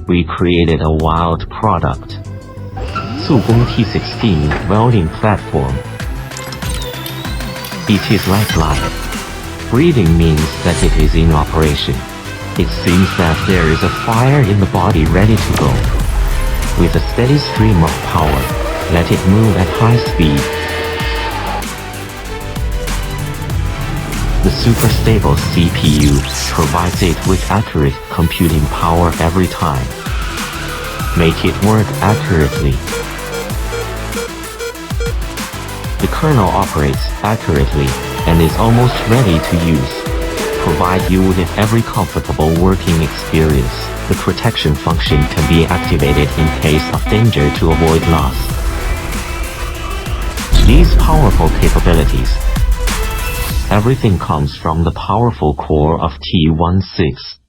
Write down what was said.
we created a wild product. Sugon T16 welding platform. It is like life. Breathing means that it is in operation. It seems that there is a fire in the body ready to go. With a steady stream of power, let it move at high speed. The super stable CPU provides it with accurate computing power every time. Make it work accurately. The kernel operates accurately and is almost ready to use. Provide you with every comfortable working experience. The protection function can be activated in case of danger to avoid loss. These powerful capabilities. Everything comes from the powerful core of T16.